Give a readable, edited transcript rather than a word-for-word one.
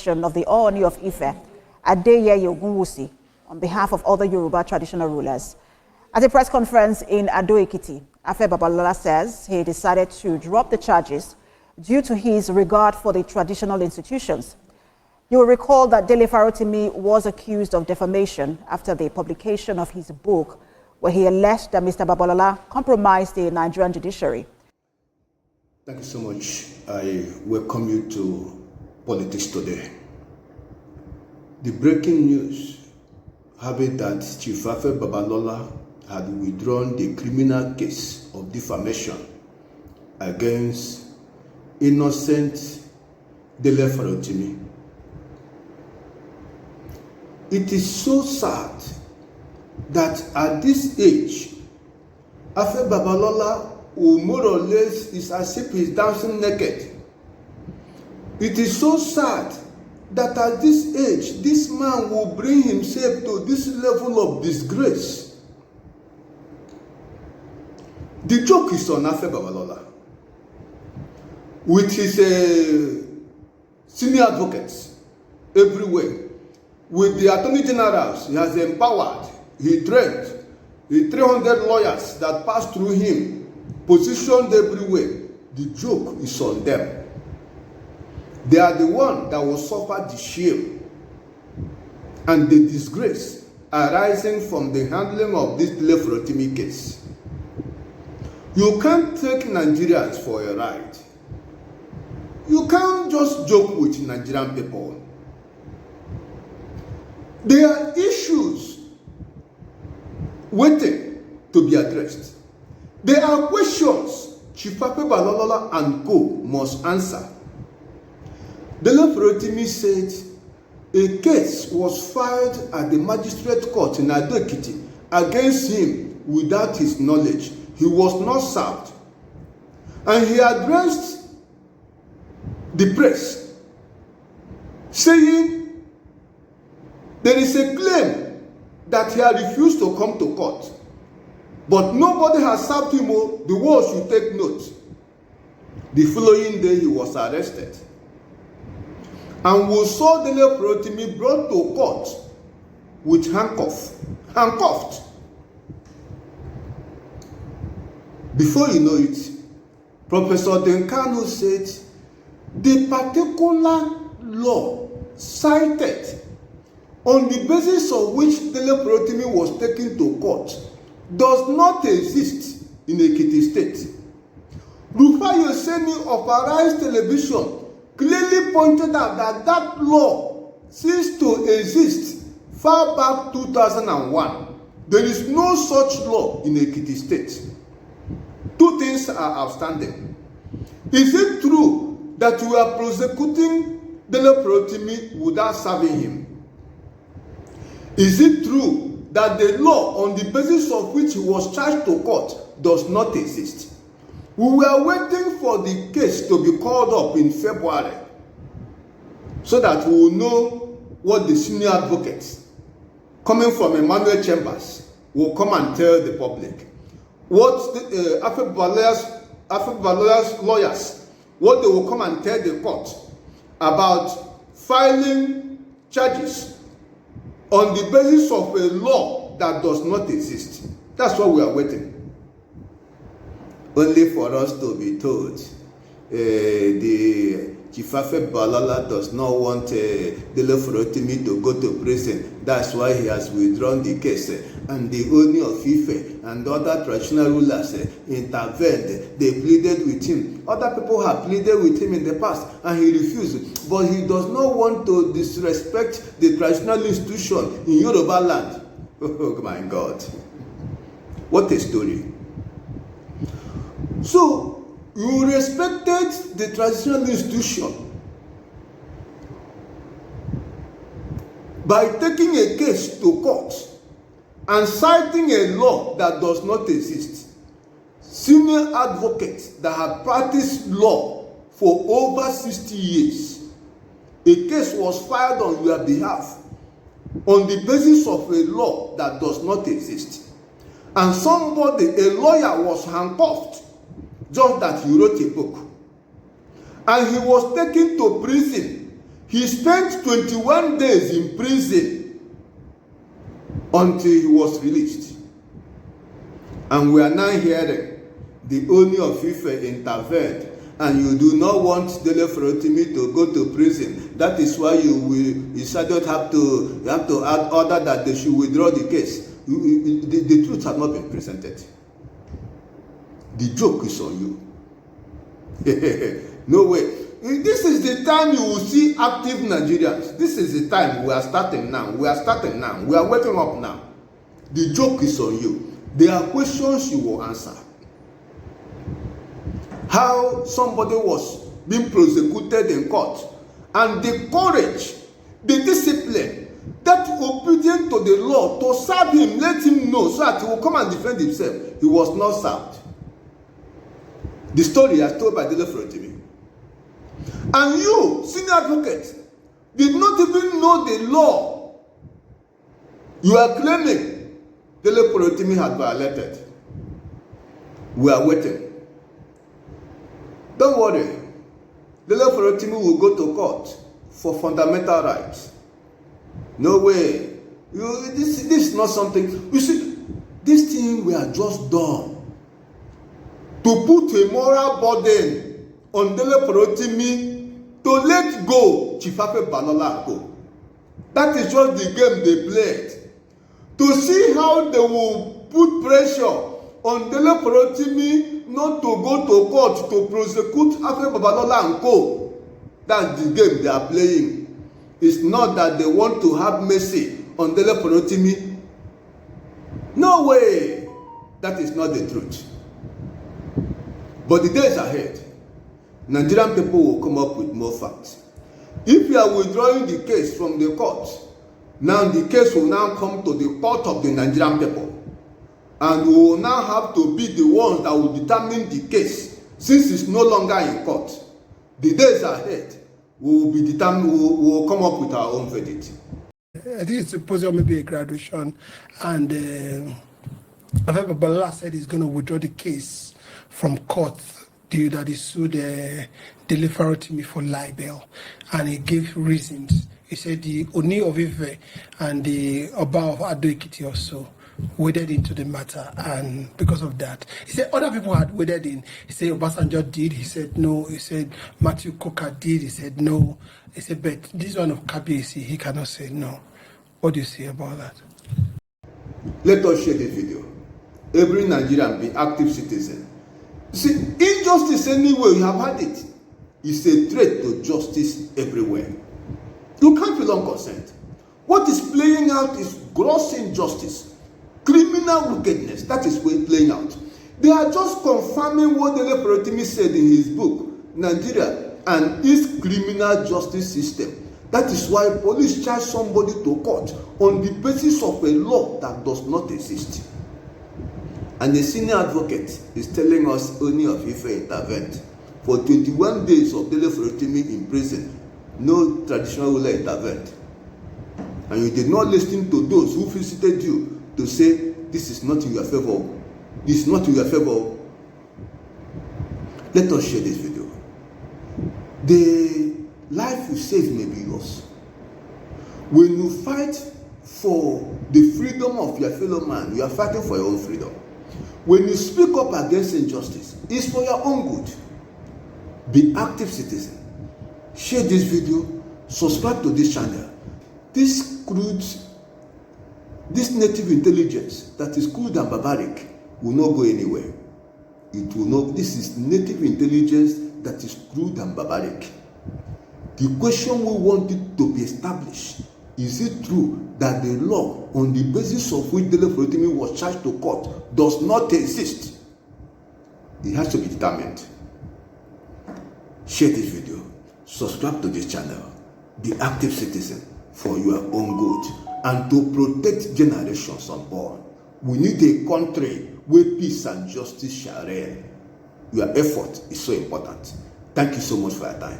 of the Ooni of Ife, Adeyeye Ogunwusi, on behalf of other Yoruba traditional rulers. At a press conference in Ado-Ekiti, Afe Babalola says he decided to drop the charges due to his regard for the traditional institutions. You will recall that Dele Farotimi was accused of defamation after the publication of his book, where he alleged that Mr. Babalola compromised the Nigerian judiciary. Thank you so much. I welcome you to Politics Today. The breaking news have it that Chief Afe Babalola had withdrawn the criminal case of defamation against innocent Dele Farotimi. It is so sad that at this age, Afe Babalola, who more or less is as if he's dancing naked. It is so sad that at this age, this man will bring himself to this level of disgrace. The joke is on Afe Babalola. With his senior advocates everywhere, with the attorney generals he has empowered, he trained, the 300 lawyers that passed through him, positioned everywhere. The joke is on them. They are the one that will suffer the shame and the disgrace arising from the handling of this Dele Farotimi case. You can't take Nigerians for a ride. You can't just joke with Nigerian people. There are issues waiting to be addressed. There are questions Chief Afe Babalola and co must answer. Dele Farotimi said a case was filed at the magistrate court in Ado-Ekiti against him without his knowledge. He was not served. And he addressed the press saying there is a claim that he had refused to come to court, but nobody has served him. The world should take note. The following day, he was arrested, and we saw Dele Farotimi brought to court with handcuffed. Before you know it, Professor Denkano said the particular law cited on the basis of which Dele Farotimi was taken to court does not exist in Ekiti State. Rufai Yosemi of Arise Television clearly pointed out that that law ceased to exist far back 2001. There is no such law in Ekiti State. Two things are outstanding. Is it true that you are prosecuting Dele Farotimi without serving him? Is it true that the law on the basis of which he was charged to court does not exist? We were waiting for the case to be called up in February so that we will know what the senior advocates coming from Emmanuel Chambers will come and tell the public. What Afe Babalola's lawyers, what they will come and tell the court about filing charges on the basis of a law that does not exist. That's what we are waiting. Only for us to be told the Chief Afe Babalola does not want Dele Farotimi to go to prison. That's why he has withdrawn the case. And the Ooni of Ife and other traditional rulers intervened. They pleaded with him. Other people have pleaded with him in the past and he refused. But he does not want to disrespect the traditional institution in Yoruba land. Oh my God. What a story. So, you respected the traditional institution by taking a case to court and citing a law that does not exist. Senior advocates that have practiced law for over 60 years. A case was filed on your behalf on the basis of a law that does not exist. And somebody, a lawyer, was handcuffed just that he wrote a book. And he was taken to prison. He spent 21 days in prison until he was released. And we are now hearing the Oni of Ife intervened, and you do not want Dele Farotimi to go to prison. That is why you decided have to add order that they should withdraw the case. The truth has not been presented. The joke is on you. No way. This is the time you will see active Nigerians. This is the time we are starting now. We are starting now. We are waking up now. The joke is on you. There are questions you will answer. How somebody was being prosecuted in court, and the courage, the discipline, that obedience to the law to serve him, let him know so that he will come and defend himself. He was not served. The story is told by Dele Farotimi. And you, senior advocate, did not even know the law. You are claiming Dele Farotimi had violated. We are waiting. Don't worry. Dele Farotimi will go to court for fundamental rights. No way. This is not something. You see, this thing we are just done to put a moral burden on Dele Farotimi to let go Chief Afe Babalola go. That is just the game they played. To see how they will put pressure on Dele Farotimi not to go to court to prosecute Afe Babalola and co. That's the game they are playing. It's not that they want to have mercy on Dele Farotimi. No way. That is not the truth. But the days ahead, Nigerian people will come up with more facts. If you are withdrawing the case from the court, now the case will now come to the court of the Nigerian people. And we will now have to be the ones that will determine the case, since it's no longer in court. The days ahead, we will be determined. We will come up with our own verdict. I think it's supposed to be a graduation, and Afe Babalola said he's going to withdraw the case from court due that he sued Dele Farotimi for libel, and he gave reasons. He said the Oni of Ife and the Oba of Ado-Ekiti also waded into the matter, and because of that, he said other people had waded in. He said Obasanjo did, he said no. He said Matthew Coker did, he said no. He said, but this one of KBC, he cannot say no. What do you say about that? Let us share the video. Every Nigerian be active citizen. See, injustice anywhere you have had it is a threat to justice everywhere. You can't belong consent. What is playing out is gross injustice, criminal wickedness. That is what is playing out. They are just confirming what Dele Farotimi said in his book, Nigeria and its criminal justice system. That is why police charge somebody to court on the basis of a law that does not exist. And the senior advocate is telling us Oni of Ife intervened. For 21 days of Dele Farotimi in prison, no traditional ruler intervened. And you did not listen to those who visited you to say, this is not in your favor. This is not in your favor. Let us share this video. The life you save may be yours. When you fight for the freedom of your fellow man, you are fighting for your own freedom. When you speak up against injustice, it's for your own good. Be active citizen. Share this video. Subscribe to this channel. This native intelligence that is crude and barbaric will not go anywhere. It will not. This is native intelligence that is crude and barbaric. The question we want it to be established: is it true that the law on the basis of which Dele Farotimi was charged to court does not exist? It has to be determined. Share this video. Subscribe to this channel. Be active citizen for your own good and to protect generations unborn. We need a country where peace and justice shall reign. Your effort is so important. Thank you so much for your time.